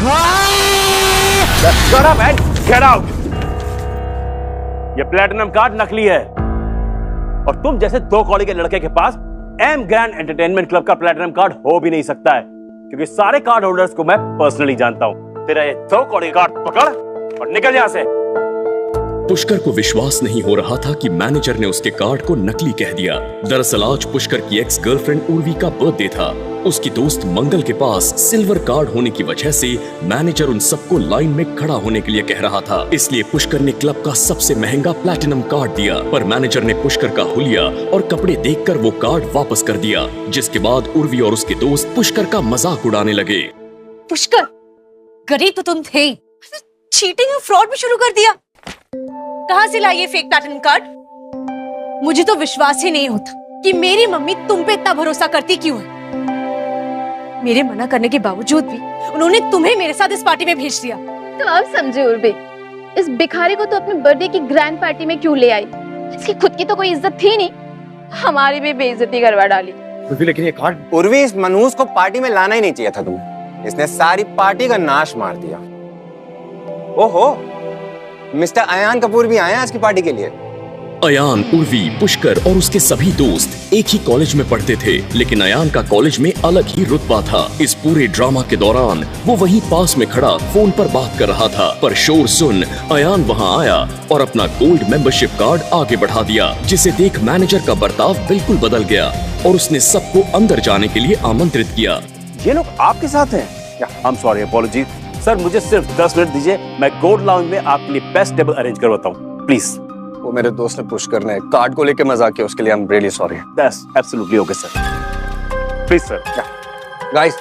Shut up and get out! ये platinum card नकली है और तुम जैसे दो कौड़ी के लड़के के पास एम ग्रैंड एंटरटेनमेंट क्लब का प्लेटिनम कार्ड हो भी नहीं सकता है, क्योंकि सारे कार्ड होल्डर्स को मैं पर्सनली जानता हूं। तेरा ये दो कौड़ी कार्ड पकड़ और निकल यहां से। पुष्कर को विश्वास नहीं हो रहा था कि मैनेजर ने उसके कार्ड को नकली कह दिया। दरअसल आज पुष्कर की एक्स गर्लफ्रेंड उर्वी का बर्थडे था। उसकी दोस्त मंगल के पास सिल्वर कार्ड होने की वजह से मैनेजर उन सबको लाइन में खड़ा होने के लिए कह रहा था, इसलिए पुष्कर ने क्लब का सबसे महंगा प्लैटिनम कार्ड दिया। पर मैनेजर ने पुष्कर का हुलिया और कपड़े देखकर वो कार्ड वापस कर दिया, जिसके बाद उर्वी और उसके दोस्त पुष्कर का मजाक उड़ाने लगे। पुष्कर, गरीब तो तुम थे, चीटिंग और फ्रॉड भी शुरू कर दिया। कहां से लाई ये फेक प्लैटिनम कार्ड? मुझे तो विश्वास ही नहीं होता कि मेरी मम्मी तुम पे इतना भरोसा करती क्यों है। मेरे मना करने के बावजूद भी उन्होंने तुम्हें मेरे साथ इस पार्टी में भेज दिया। तो आप समझे उर्वी, इस भिखारी को तो अपने बर्थडे की ग्रैंड पार्टी में क्यों ले आई? इसकी खुद की तो कोई इज्जत थी नहीं, हमारी भी बेइज्जती करवा डाली। उर्वी, लेकिन ये कार्ड। उर्वी, इस मनहूस को पार्टी में लाना ही नहीं चाहिए था तुम्हें। इसने सारी पार्टी का नाश मार दिया। ओहो, मिस्टर अयान कपूर भी आए आज की पार्टी के लिए। अयान, उर्वी, पुष्कर और उसके सभी दोस्त एक ही कॉलेज में पढ़ते थे, लेकिन अयान का कॉलेज में अलग ही रुतबा था। इस पूरे ड्रामा के दौरान वो वहीं पास में खड़ा फोन पर बात कर रहा था, पर शोर सुन अयान वहां आया और अपना गोल्ड मेंबरशिप कार्ड आगे बढ़ा दिया, जिसे देख मैनेजर का बर्ताव बिल्कुल बदल गया और उसने सबको अंदर जाने के लिए आमंत्रित किया। ये लोग आपके साथ हैं? I am sorry, apology sir, मुझे सिर्फ 10 मिनट दीजिए, मैं गोल्ड लाउंज में आपके लिए बेस्ट टेबल अरेंज करवाता हूँ, प्लीज। वो मेरे दोस्त ने पुष्कर ने कार्ड को लेके मजाक किया, उसके लिए I am really sorry. That's absolutely okay sir, please sir. Guys,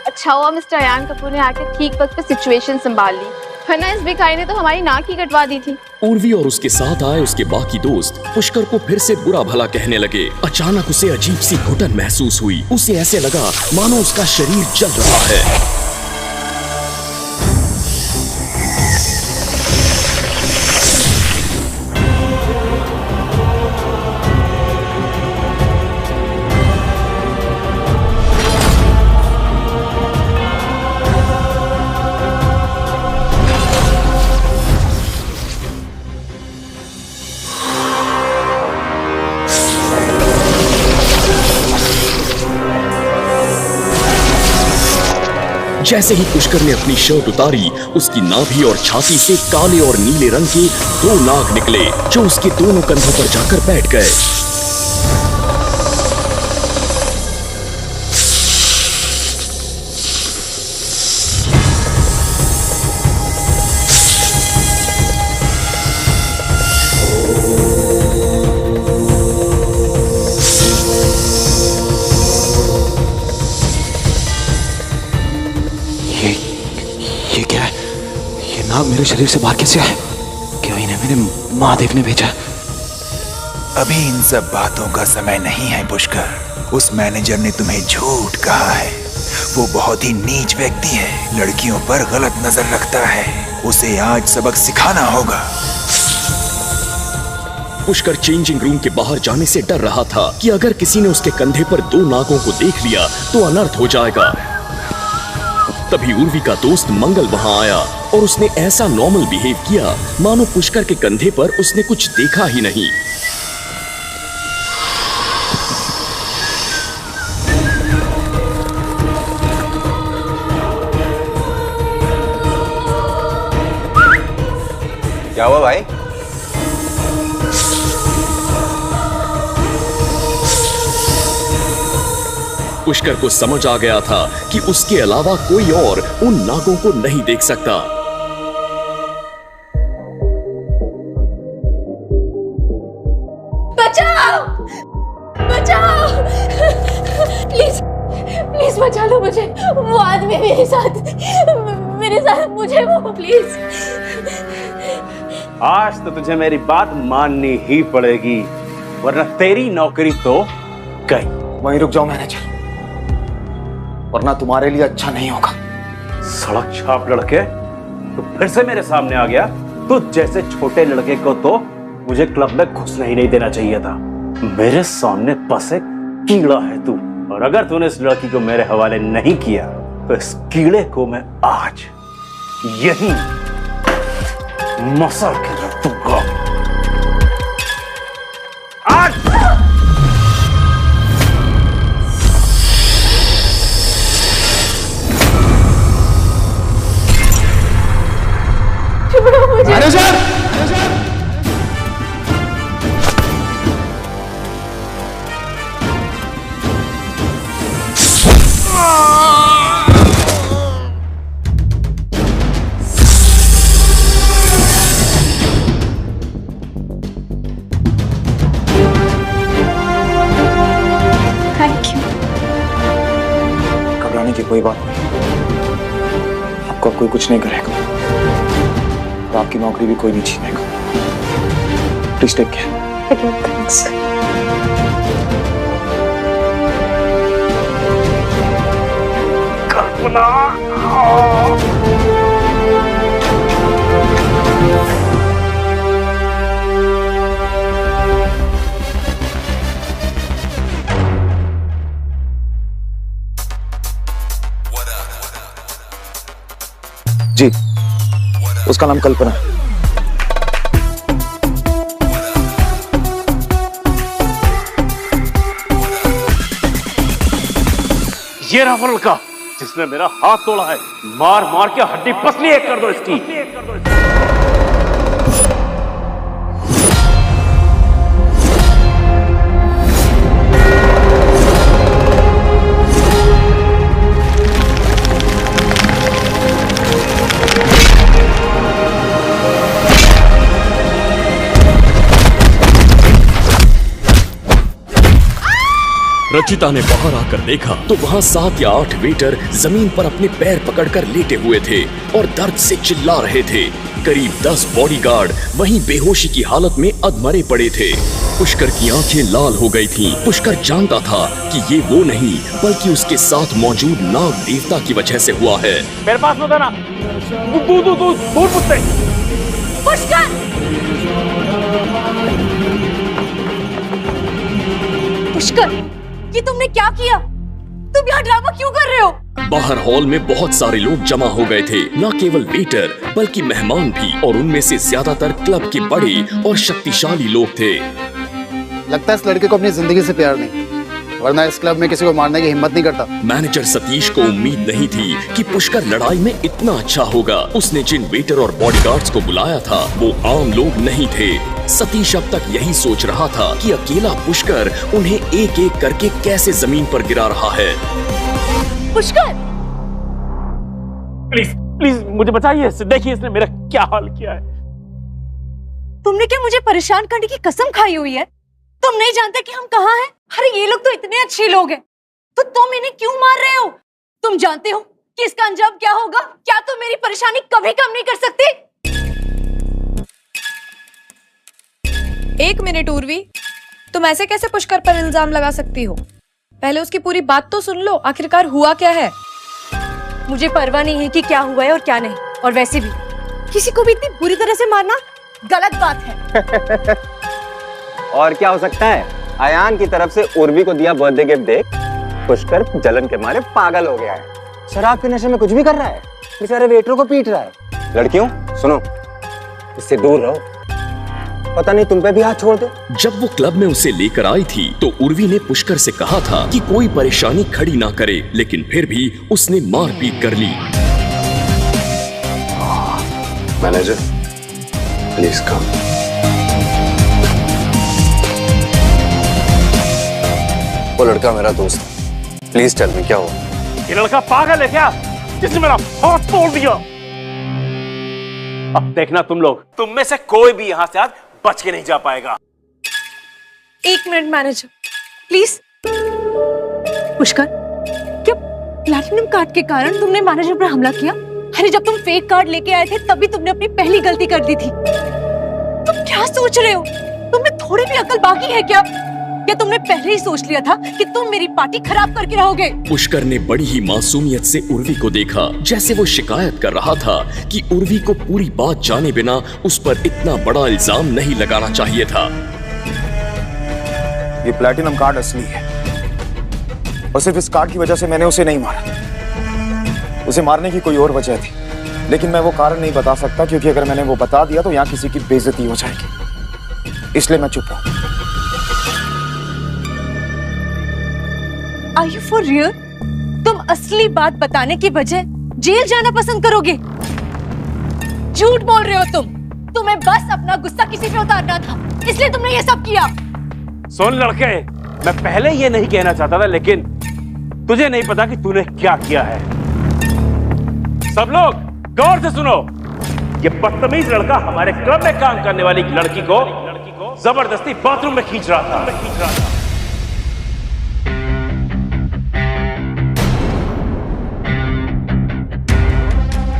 अच्छा हुआ मिस्टर अयान कपूर ने आके ठीक वक्त पे सिचुएशन संभाल ली, वरना इस भिखारी ने तो हमारी नाक ही कटवा दी थी। उर्वी और उसके साथ आए उसके बाकी दोस्त पुष्कर को फिर से बुरा भला कहने लगे। अचानक उसे अजीब सी घुटन महसूस हुई। उसे ऐसे लगा मानो उसका शरीर जल रहा है। जैसे ही पुष्कर ने अपनी शर्ट उतारी, उसकी नाभि और छाती से काले और नीले रंग के 2 नाग निकले, जो उसके दोनों कंधों पर जाकर बैठ गए। नाग मेरे शरीर से बाहर कैसे आए? क्या इन्हें मेरे महादेव ने भेजा? अभी इन सब बातों का समय नहीं है पुष्कर। उस मैनेजर ने तुम्हें झूठ कहा है। वो बहुत ही नीच व्यक्ति है, लड़कियों पर गलत नजर रखता है। उसे आज सबक सिखाना होगा। पुष्कर चेंजिंग रूम के बाहर जाने से डर रहा था कि अगर किसी ने उसके कंधे पर 2 नागों को देख लिया तो अनर्थ हो जाएगा। तभी उर्वी का दोस्त मंगल वहां आया और उसने ऐसा नॉर्मल बिहेव किया मानो पुष्कर के कंधे पर उसने कुछ देखा ही नहीं। क्या हुआ भाई? पुष्कर को समझ आ गया था कि उसके अलावा कोई और उन नागों को नहीं देख सकता। बचाओ! बचाओ! प्लीज, प्लीज बचा लो मुझे। वो आदमी मेरे साथ मुझे वो प्लीज। आज तो तुझे मेरी बात माननी ही पड़ेगी, वरना तेरी नौकरी तो गई। वहीं रुक जाओ मैनेजर, वरना तुम्हारे लिए अच्छा नहीं होगा। सड़क छाप लड़के, तो फिर से मेरे सामने आ गया। तो जैसे छोटे लड़के को तो मुझे क्लब में घुसने ही नहीं देना चाहिए था। मेरे सामने बस एक कीड़ा है तू, और अगर तूने इस लड़की को मेरे हवाले नहीं किया तो इस कीड़े को मैं आज यही मसल के रख दूंगा। आज घबराने की कोई बात नहीं, आपको कोई कुछ नहीं करेगा और आपकी नौकरी भी कोई नहीं छीनेगा। Please take care. Thanks. Kalpana, ji, उसका नाम कल्पना है। ये रहा वो लड़का जिसने मेरा हाथ तोड़ा है। मार मार के हड्डी पसली एक कर दो इसकी। रचिता ने बाहर आकर देखा तो वहाँ 7 या 8 वेटर जमीन पर अपने पैर पकड़कर लेटे हुए थे और दर्द से चिल्ला रहे थे। करीब 10 बॉडीगार्ड वहीं बेहोशी की हालत में अधमरे पड़े थे। पुष्कर की आंखें लाल हो गई थीं। पुष्कर जानता था कि ये वो नहीं बल्कि उसके साथ मौजूद नाग देवता की वजह से हुआ है। मेरे पास मत आना, दूर पुछते। पुष्कर! पुष्कर, ये तुमने क्या किया? तुम यहाँ ड्रामा क्यों कर रहे हो? बाहर हॉल में बहुत सारे लोग जमा हो गए थे, न केवल वेटर बल्कि मेहमान भी, और उनमें से ज्यादातर क्लब के बड़े और शक्तिशाली लोग थे। लगता है इस लड़के को अपनी जिंदगी से प्यार नहीं, वरना इस क्लब में किसी को मारने की हिम्मत नहीं करता। मैनेजर सतीश को उम्मीद नहीं थी कि पुष्कर लड़ाई में इतना अच्छा होगा। उसने जिन वेटर और बॉडीगार्ड्स को बुलाया था वो आम लोग नहीं थे। सतीश अब तक यही सोच रहा था कि अकेला पुष्कर उन्हें एक एक करके कैसे जमीन पर गिरा रहा है। पुष्कर! प्लीज प्लीज मुझे बचाइए। देखिए इसने मेरा क्या हाल किया है। तुमने क्या मुझे परेशान करने की कसम खाई हुई है? तुम नहीं जानते कि हम कहाँ हैं? अरे ये लोग तो इतने अच्छे लोग हैं, तो तुम इन्हें क्यों मार रहे हो? तुम जानते हो कि इसका अंजाम क्या होगा? क्या तुम मेरी परेशानी कभी कम नहीं कर सकते? एक मिनट उर्वी, तुम ऐसे कैसे पुष्कर पर इल्जाम लगा सकती हो? पहले उसकी पूरी बात तो सुन लो, आखिरकार हुआ क्या है? मुझे परवाह नहीं है कि क्या हुआ है और क्या नहीं, और वैसे भी किसी को भी इतनी बुरी तरह से मारना गलत बात है। और क्या हो सकता है? अयान की तरफ से उर्वी को दिया बर्थडे गिफ्ट देख पुष्कर जलन के मारे पागल हो गया है। शराब के नशे में कुछ भी कर रहा है, बेचारे वेटरों को पीट रहा है। लड़कियों सुनो, इससे दूर रहो, पता नहीं तुम पे भी हाथ छोड़ दे। जब वो क्लब में उसे लेकर आई थी तो उर्वी ने पुष्कर से कहा था कि कोई परेशानी खड़ी ना करे, लेकिन फिर भी उसने मारपीट कर ली। Manager please come. वो लड़का मेरा दोस्त है, प्लीज टेल मी क्या हुआ? ये लड़का पागल है क्या जिसने मेरा हाथ तोड़ दिया? अब देखना तुम लोग, तुम में से कोई भी यहाँ से आज बच के नहीं जा पाएगा। एक मिनट मैनेजर प्लीज। पुष्कर, क्या प्लैटिनम कार्ड के कारण तुमने मैनेजर पर हमला किया? अरे जब तुम फेक कार्ड लेके आए थे तभी तुमने अपनी पहली गलती कर दी थी। तुम क्या सोच रहे हो? तुम्हें थोड़ी भी अकल बाकी है क्या? क्या तुमने पहले ही सोच लिया था कि तुम मेरी पार्टी खराब करके रहोगे? पुष्कर ने बड़ी ही मासूमियत से उर्वी को देखा, जैसे वो शिकायत कर रहा था कि उर्वी को पूरी बात जाने बिना उस पर इतना बड़ा इल्जाम नहीं लगाना चाहिए था। ये प्लैटिनम कार्ड असली है और सिर्फ इस कार्ड की वजह से मैंने उसे नहीं मारा। उसे मारने की कोई और वजह थी, लेकिन मैं वो कारण नहीं बता सकता क्योंकि अगर मैंने वो बता दिया तो यहाँ किसी की बेइज्जती हो जाएगी, इसलिए मैं चुप हूं। Are you for real? तुम असली बात बताने की बजाय जेल जाना पसंद करोगे? झूठ बोल रहे हो तुम। तुम्हें बस अपना गुस्सा किसी पे उतारना था, इसलिए तुमने ये सब किया। सुन लड़के, मैं पहले ये नहीं कहना चाहता था, लेकिन तुझे नहीं पता कि तूने क्या किया है। सब लोग गौर से सुनो। ये बदतमीज लड़का हमारे क्लब में काम करने वाली लड़की को जबरदस्ती बाथरूम में खींच रहा था।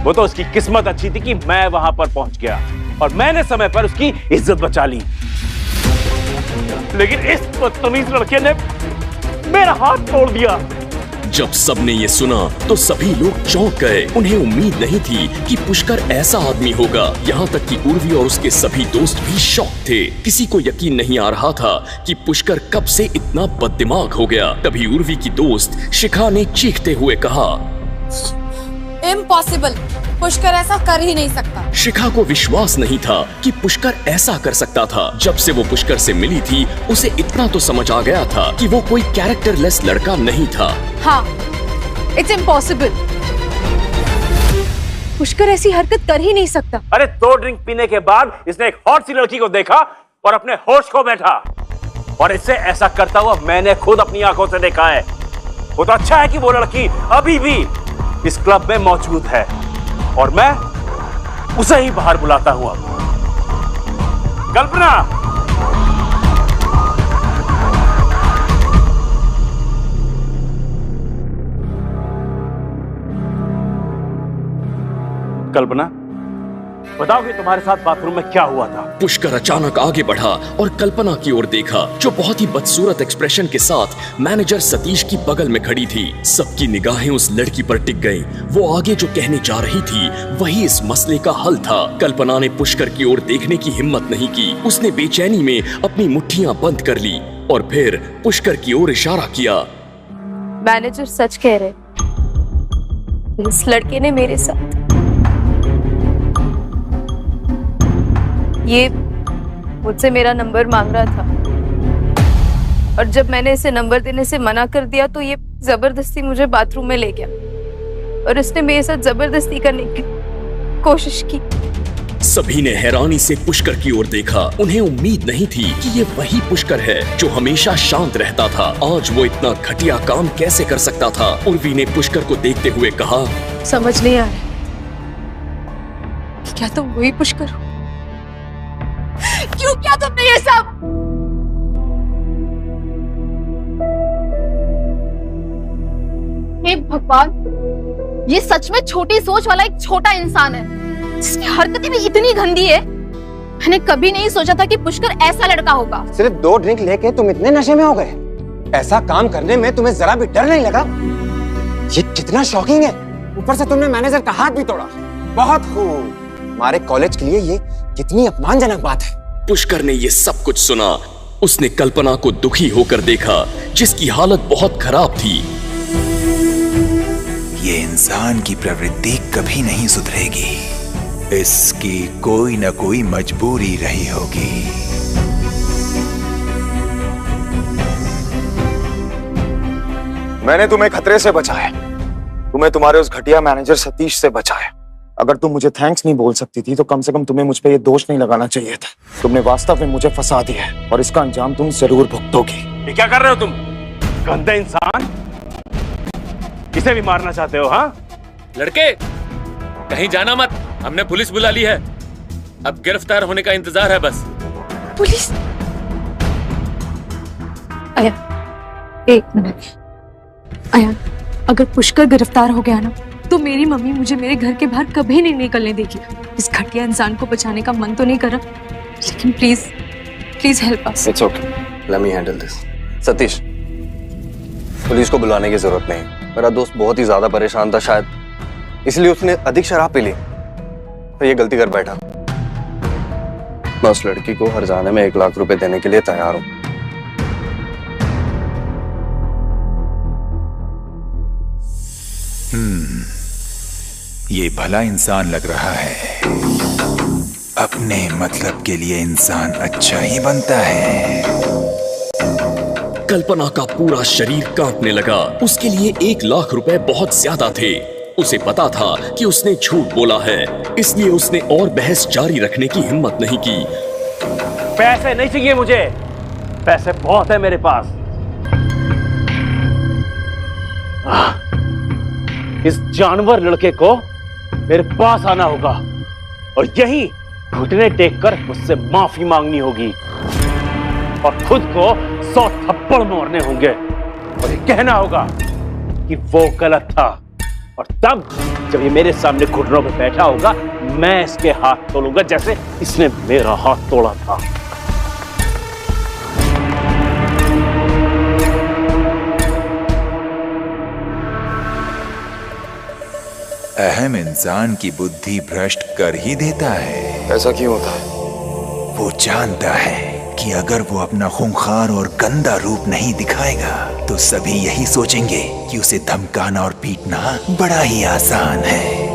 वो तो उसकी किस्मत अच्छी थी कि मैं वहां पर पहुंच गया और मैंने समय पर उसकी इज्जत बचा ली, लेकिन इस बदतमीज लड़के ने मेरा हाथ तोड़ दिया। जब सबने ये सुना तो सभी लोग चौंक गए। उन्हें उम्मीद नहीं थी कि पुष्कर ऐसा आदमी होगा। यहाँ तक कि उर्वी और उसके सभी दोस्त भी शॉक थे। किसी को यकीन नहीं आ रहा था कि पुष्कर कब से इतना बददिमाग हो गया। तभी उर्वी की दोस्त शिखा ने चीखते हुए कहा, इम्पॉसिबल, पुष्कर ऐसा कर ही नहीं सकता। शिखा को विश्वास नहीं था कि पुष्कर ऐसा कर सकता था। जब से वो पुष्कर से मिली थी, उसे इतना तो समझ आ गया था कि वो कोई कैरेक्टरलेस लड़का नहीं था। हाँ, इट्स इम्पॉसिबल। पुष्कर ऐसी हरकत कर ही नहीं सकता। अरे 2 ड्रिंक पीने के बाद इसने एक हॉट सी लड़की को देखा और अपने होश खो बैठा, और इससे ऐसा करता हुआ मैंने खुद अपनी आंखों से देखा है। वो तो अच्छा है कि वो लड़की अभी भी इस क्लब में मौजूद है और मैं उसे ही बाहर बुलाता हूं। कल्पना, कल्पना, बताओ कि तुम्हारे साथ बाथरूम में क्या हुआ था? पुष्कर अचानक आगे बढ़ा और कल्पना की ओर देखा, जो बहुत ही बदसूरत एक्सप्रेशन के साथ मैनेजर सतीश की बगल में खड़ी थी। सबकी निगाहें उस लड़की पर टिक गईं। वो आगे जो कहने जा रही थी वही इस मसले का हल था। कल्पना ने पुष्कर की ओर देखने की हिम्मत नहीं की। उसने बेचैनी में अपनी मुट्ठियां बंद कर ली और फिर पुष्कर की ओर इशारा किया। मैनेजर सच कह रहे, इस लड़के ने मेरे साथ ये मुझसे मेरा नंबर मांग रहा था, और जब मैंने इसे नंबर देने से मना कर दिया तो ये जबरदस्ती मुझे बाथरूम में ले गया और इसने मेरे साथ जबरदस्ती करने की कोशिश की। सभी ने हैरानी से पुष्कर की ओर देखा। उन्हें उम्मीद नहीं थी कि ये वही पुष्कर है जो हमेशा शांत रहता था। आज वो इतना घटिया काम कैसे कर सकता था? उर्वी ने पुष्कर को देखते हुए कहा, समझ नहीं आ रहा क्या तुम वही पुष्कर हो? क्यों किया तुमने ये सब? हे भगवान, ये सच में छोटी सोच वाला एक छोटा इंसान है जिसकी हरकतें भी इतनी गंदी है। मैंने कभी नहीं सोचा था कि पुष्कर ऐसा लड़का होगा। सिर्फ 2 ड्रिंक लेके तुम इतने नशे में हो गए? ऐसा काम करने में तुम्हें जरा भी डर नहीं लगा? ये कितना शॉकिंग है। ऊपर से तुमने मैनेजर का हाथ भी तोड़ा। बहुत खूब। हमारे कॉलेज के लिए ये कितनी अपमानजनक बात है। पुष्कर ने ये सब कुछ सुना। उसने कल्पना को दुखी होकर देखा, जिसकी हालत बहुत खराब थी। ये इंसान की प्रवृत्ति कभी नहीं सुधरेगी। इसकी कोई न कोई मजबूरी रही होगी। मैंने तुम्हें खतरे से बचाया, तुम्हें तुम्हारे उस घटिया मैनेजर सतीश से बचाया। अगर तुम मुझे थैंक्स नहीं बोल सकती थी तो कम से कम तुम्हें मुझ पे ये दोष नहीं लगाना चाहिए था। तुमने वास्तव में मुझे फंसा दिया है और इसका अंजाम तुम जरूर भुगतोगी। ये क्या कर रहे हो तुम? गंदे इंसान, इसे भी मारना चाहते हो? हाँ लड़के, कहीं जाना मत, हमने पुलिस बुला ली है। अब गिरफ्तार होने का इंतजार है बस। पुलिस? आया, एक मिनट। आया, अगर पुष्कर गिरफ्तार हो गया ना तो मेरी मम्मी मुझे मेरे घर के बाहर कभी नहीं निकलने देगी। इस घटिया इंसान को बचाने का मन तो नहीं कर रहा, लेकिन please please help us. It's okay, let me handle this. Satish, police को बुलाने की जरूरत नहीं। मेरा दोस्त बहुत ही ज्यादा परेशान था, शायद इसलिए उसने अधिक शराब पी ली तो ये गलती कर बैठा। मैं उस लड़की को हर जाने में 1 लाख रुपए देने के लिए तैयार हूं। ये भला इंसान लग रहा है। अपने मतलब के लिए इंसान अच्छा ही बनता है। कल्पना का पूरा शरीर कांपने लगा। उसके लिए 1 लाख रुपए बहुत ज्यादा थे। उसे पता था कि उसने झूठ बोला है, इसलिए उसने और बहस जारी रखने की हिम्मत नहीं की। पैसे नहीं चाहिए मुझे, पैसे बहुत है मेरे पास। इस जानवर लड़के को मेरे पास आना होगा और यही घुटने टेक कर मुझसे माफी मांगनी होगी और खुद को 100 थप्पड़ मारने होंगे और ये कहना होगा कि वो गलत था। और तब जब ये मेरे सामने घुटनों पे बैठा होगा, मैं इसके हाथ तोड़ूंगा जैसे इसने मेरा हाथ तोड़ा था। अहम इंसान की बुद्धि भ्रष्ट कर ही देता है। ऐसा क्यों होता है? वो जानता है कि अगर वो अपना खूंखार और गंदा रूप नहीं दिखाएगा तो सभी यही सोचेंगे कि उसे धमकाना और पीटना बड़ा ही आसान है।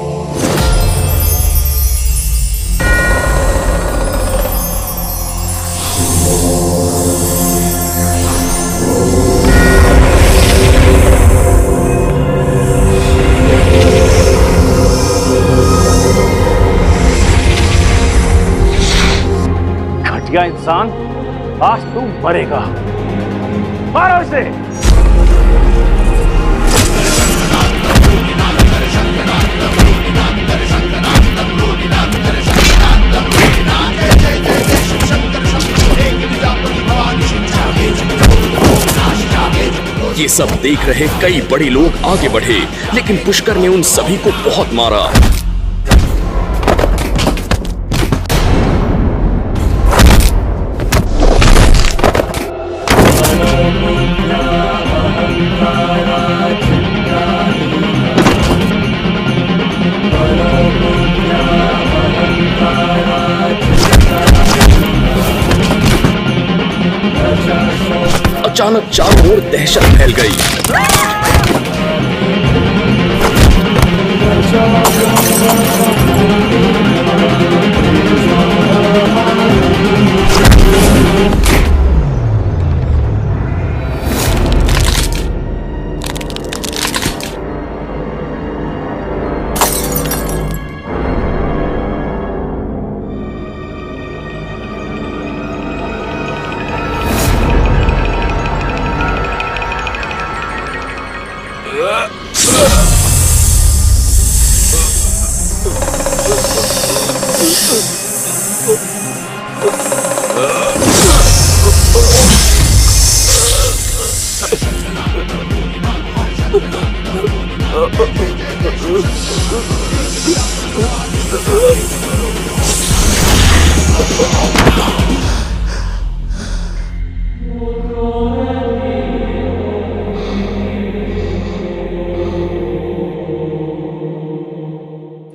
घटिया इंसान, आज तू मरेगा। मारो इसे। ये सब देख रहे कई बड़े लोग आगे बढ़े, लेकिन पुष्कर ने उन सभी को बहुत मारा। अचानक चारों ओर दहशत फैल गई।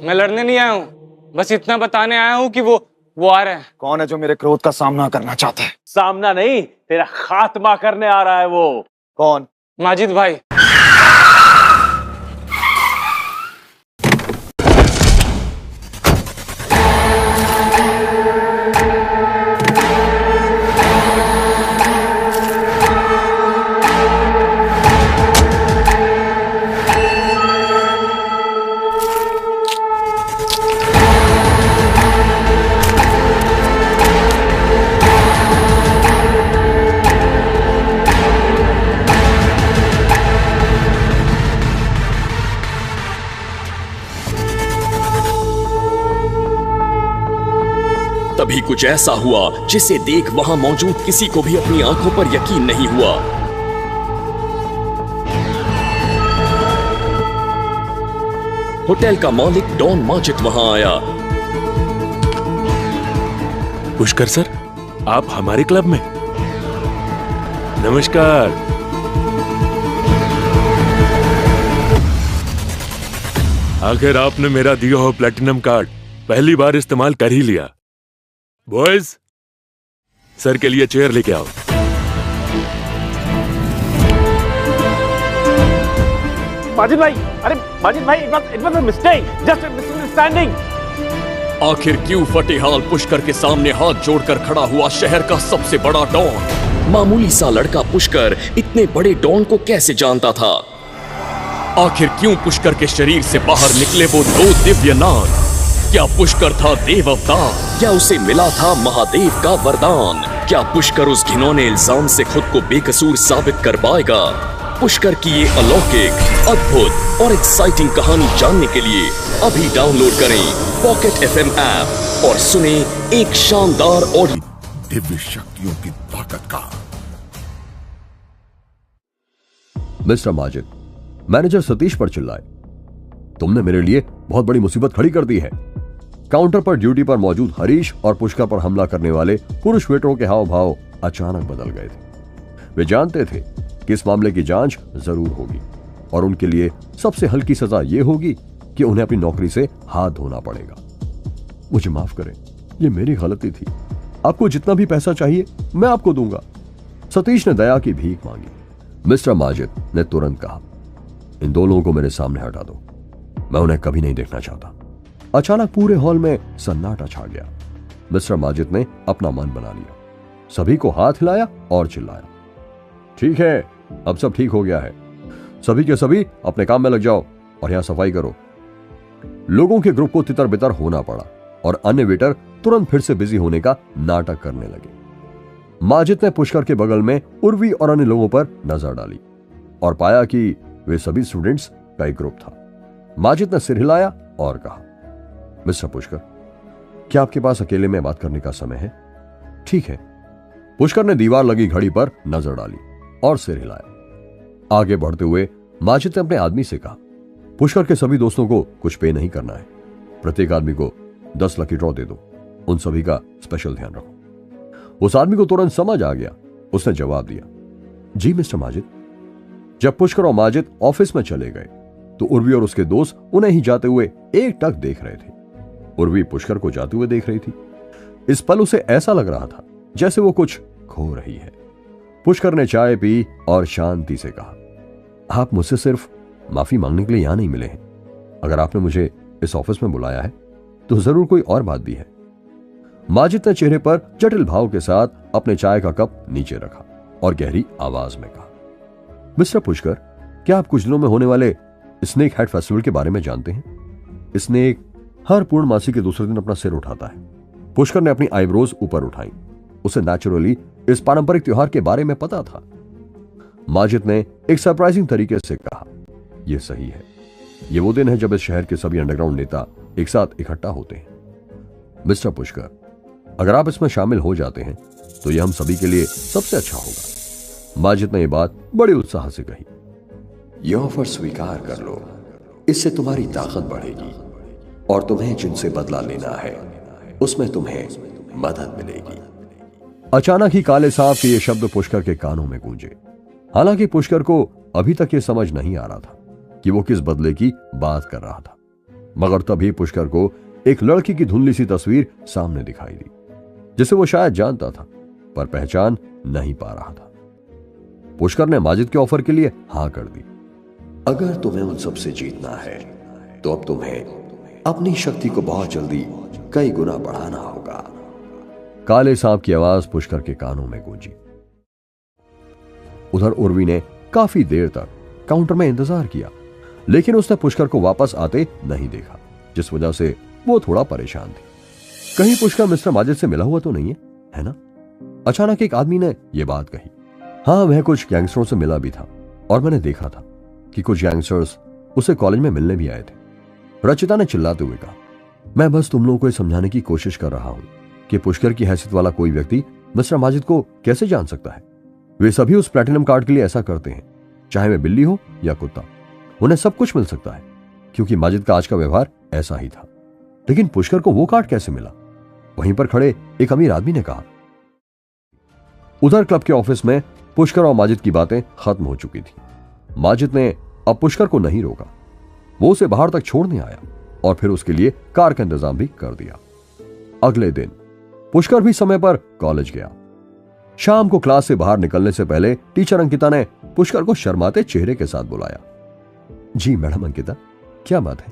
मैं लड़ने नहीं आया हूँ, बस इतना बताने आया हूँ कि वो आ रहे हैं। कौन है जो मेरे क्रोध का सामना करना चाहता है? सामना नहीं, तेरा खात्मा करने आ रहा है वो। कौन? माजिद भाई। तभी कुछ ऐसा हुआ जिसे देख वहां मौजूद किसी को भी अपनी आंखों पर यकीन नहीं हुआ। होटल का मालिक डॉन माजिद वहां आया। पुष्कर सर, आप हमारे क्लब में? नमस्कार। आखिर आपने मेरा दिया हुआ प्लैटिनम कार्ड पहली बार इस्तेमाल कर ही लिया। बॉयज, सर के लिए चेयर लेके आओ। माजिद भाई, अरे माजिद भाई, it was a mistake, just a misunderstanding. आखिर क्यों फतेहाल पुष्कर के सामने हाथ जोड़कर खड़ा हुआ शहर का सबसे बड़ा डॉन? मामूली सा लड़का पुष्कर इतने बड़े डॉन को कैसे जानता था? आखिर क्यों पुष्कर के शरीर से बाहर निकले वो दो दिव्य नाग? क्या पुष्कर था देव अवतार या उसे मिला था महादेव का वरदान? क्या पुष्कर उस घिनौने इल्जाम से खुद को बेकसूर साबित कर पाएगा? पुष्कर की ये अलौकिक, अद्भुत और एक्साइटिंग कहानी जानने के लिए अभी डाउनलोड करें पॉकेट FM ऐप और सुने एक शानदार और दिव्य शक्तियों की ताकत का। मिस्टर माजिद, मैनेजर सतीश पर चिल्लाए, तुमने मेरे लिए बहुत बड़ी मुसीबत खड़ी कर दी है। काउंटर पर ड्यूटी पर मौजूद हरीश और पुष्कर पर हमला करने वाले पुरुष वेटरों के हाव भाव अचानक बदल गए थे। वे जानते थे कि इस मामले की जांच जरूर होगी और उनके लिए सबसे हल्की सजा यह होगी कि उन्हें अपनी नौकरी से हाथ धोना पड़ेगा। मुझे माफ करें, यह मेरी गलती थी। आपको जितना भी पैसा चाहिए मैं आपको दूंगा। सतीश ने दया की भीख मांगी। मिस्टर माजिद ने तुरंत कहा, इन दो लोगों को मेरे सामने हटा दो, मैं उन्हें कभी नहीं देखना चाहता। अचानक पूरे हॉल में सन्नाटा छा गया। मिस्टर माजिद ने अपना मन बना लिया, सभी को हाथ हिलाया और चिल्लाया, ठीक है, अब सब ठीक हो गया है। सभी के सभी अपने काम में लग जाओ और यहां सफाई करो। लोगों के ग्रुप को तितर बितर होना पड़ा और अन्य वेटर तुरंत फिर से बिजी होने का नाटक करने लगे। माजिद ने पुष्कर के बगल में उर्वी और अन्य लोगों पर नजर डाली और पाया कि वे सभी स्टूडेंट्स का एक ग्रुप था। माजिद ने सिर हिलाया और कहा, मिस्टर पुष्कर, क्या आपके पास अकेले में बात करने का समय है? ठीक है। पुष्कर ने दीवार लगी घड़ी पर नजर डाली और सिर हिलाया। आगे बढ़ते हुए माजिद ने अपने आदमी से कहा, पुष्कर के सभी दोस्तों को कुछ पे नहीं करना है। प्रत्येक आदमी को 10 लकी ड्रॉ दे दो। उन सभी का स्पेशल ध्यान रखो। उस आदमी को तुरंत समझ आ गया। उसने जवाब दिया, जी मिस्टर माजिद। जब पुष्कर और माजिद ऑफिस में चले गए तो उर्वी और उसके दोस्त उन्हें ही जाते हुए एकटक देख रहे थे। उर्वी पुष्कर को जाते हुए देख रही थी। इस पल उसे ऐसा लग रहा था जैसे वो कुछ खो रही है। पुष्कर ने चाय पी और शांति से कहा, आप मुझसे सिर्फ माफी मांगने के लिए यहां नहीं मिले हैं। अगर आपने मुझे इस ऑफिस में बुलाया है तो जरूर कोई और बात भी है। माजिद ने चेहरे पर जटिल भाव के साथ अपने चाय का कप नीचे रखा और गहरी आवाज में कहा, मिस्टर पुष्कर, क्या आप कुछ दिनों में होने वाले स्नेक हेड फेस्टिवल के बारे में जानते हैं? स्नेक हर पूर्णमासी के दूसरे दिन अपना सिर उठाता है। पुष्कर ने अपनी आईब्रोज ऊपर उठाई। उसे नेचुरली इस पारंपरिक त्योहार के बारे में पता था। माजिद ने एक सरप्राइजिंग तरीके से कहा, यह सही है। यह वो दिन है जब इस शहर के सभी अंडरग्राउंड नेता एक साथ इकट्ठा होते हैं। मिस्टर पुष्कर, अगर आप इसमें शामिल हो जाते हैं तो यह हम सभी के लिए सबसे अच्छा होगा। माजिद ने यह बात बड़े उत्साह से कही। यह ऑफर स्वीकार कर लो, इससे तुम्हारी ताकत बढ़ेगी और तुम्हें जिनसे बदला लेना है उसमें तुम्हें मदद मिलेगी। अचानक ही काले सांप के ये शब्द पुष्कर के कानों में गूंजे। हालांकि पुष्कर को अभी तक ये समझ नहीं आ रहा था कि वो किस बदले की बात कर रहा था, मगर तभी पुष्कर को एक लड़की की धुंधली सी तस्वीर सामने दिखाई दी, जिसे वो शायद जानता था पर पहचान नहीं पा रहा था। पुष्कर ने माजिद के ऑफर के लिए हाँ कर दी। अगर तुम्हें उन सबसे जीतना है तो अब तुम्हें अपनी शक्ति को बहुत जल्दी कई गुना बढ़ाना होगा। काले सांप की आवाज पुष्कर के कानों में गूंजी। उधर उर्वी ने काफी देर तक काउंटर में इंतजार किया, लेकिन उसने पुष्कर को वापस आते नहीं देखा, जिस वजह से वो थोड़ा परेशान थी। कहीं पुष्कर मिस्टर माजिद से मिला हुआ तो नहीं है ना? अचानक एक आदमी ने यह बात कही। हाँ, वह कुछ गैंगस्टरों से मिला भी था और मैंने देखा था कि कुछ गैंगस्टर्स उसे कॉलेज में मिलने भी आए थे। रचिता ने चिल्लाते हुए कहा, मैं बस तुम लोगों को समझाने की कोशिश कर रहा हूं कि पुष्कर की हैसियत वाला कोई व्यक्ति मिस्टर माजिद को कैसे जान सकता है। वे सभी उस प्लैटिनम कार्ड के लिए ऐसा करते हैं, चाहे वह बिल्ली हो या कुत्ता, उन्हें सब कुछ मिल सकता है, क्योंकि माजिद का आज का व्यवहार ऐसा ही था। लेकिन पुष्कर को वो कार्ड कैसे मिला? वहीं पर खड़े एक अमीर आदमी ने कहा। उधर क्लब के ऑफिस में पुष्कर और माजिद की बातें खत्म हो चुकी थी। माजिद ने अब पुष्कर को नहीं रोका। वो उसे बाहर तक छोड़ने आया और फिर उसके लिए कार का इंतजाम भी कर दिया। अगले दिन पुष्कर भी समय पर कॉलेज गया। शाम को क्लास से बाहर निकलने से पहले टीचर अंकिता ने पुष्कर को शर्माते चेहरे के साथ बुलाया। जी मैडम अंकिता, क्या बात है?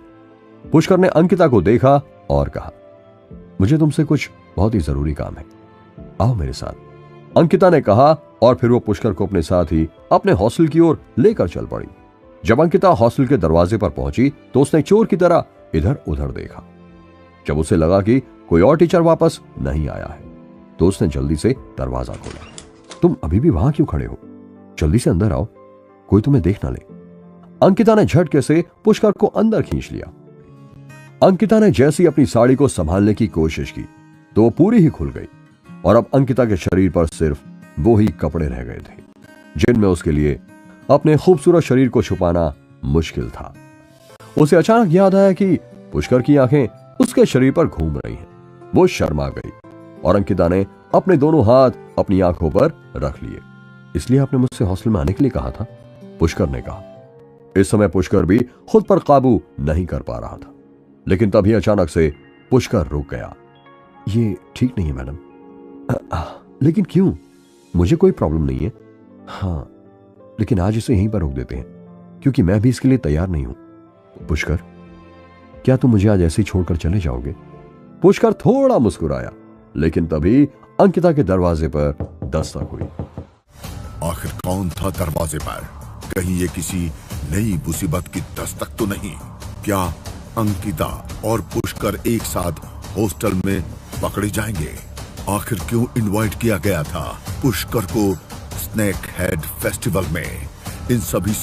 पुष्कर ने अंकिता को देखा और कहा, मुझे तुमसे कुछ बहुत ही जरूरी काम है, आओ मेरे साथ। अंकिता ने कहा और फिर वो पुष्कर को अपने साथ ही अपने हॉस्टल की ओर लेकर चल पड़ी। जब अंकिता हॉस्टल के दरवाजे पर पहुंची तो उसने चोर की तरह इधर उधर देखा। जब उसे लगा कि कोई और टीचर वापस नहीं आया है तो उसने जल्दी से दरवाजा खोला। तुम अभी भी वहां क्यों खड़े हो? जल्दी से अंदर आओ, कोई तुम्हें देख ना ले। अंकिता ने झटके से पुष्कर को अंदर खींच लिया। अंकिता ने जैसी अपनी साड़ी को संभालने की कोशिश की तो वो पूरी ही खुल गई और अब अंकिता के शरीर पर सिर्फ वो ही कपड़े रह गए थे जिनमें उसके लिए अपने खूबसूरत शरीर को छुपाना मुश्किल था। उसे अचानक याद आया कि पुष्कर की आंखें उसके शरीर पर घूम रही हैं। वो शर्मा गई और अंकिता ने अपने दोनों हाथ अपनी आंखों पर रख लिए। इसलिए आपने मुझसे हॉस्टल में आने के लिए कहा था, पुष्कर ने कहा। इस समय पुष्कर भी खुद पर काबू नहीं कर पा रहा था, लेकिन तभी अचानक से पुष्कर रुक गया। ये ठीक नहीं है मैडम। लेकिन क्यों? मुझे कोई प्रॉब्लम नहीं है। हाँ, लेकिन आज इसे यहीं पर रोक देते हैं क्योंकि मैं भी इसके लिए तैयार नहीं हूं। पुष्कर, क्या तुम मुझे आज ऐसे ही छोड़कर चले जाओगे? पुष्कर थोड़ा मुस्कुराया, लेकिन तभी अंकिता के दरवाजे पर दस्तक हुई। आखिर कौन था दरवाजे पर? कहीं ये किसी नई मुसीबत की दस्तक तो नहीं? क्या अंकिता और पुष्कर एक साथ हॉस्टल में पकड़े जाएंगे? आखिर क्यों इनवाइट किया गया था पुष्कर को स्नैक हेड फेस्टिवल में? इन सभी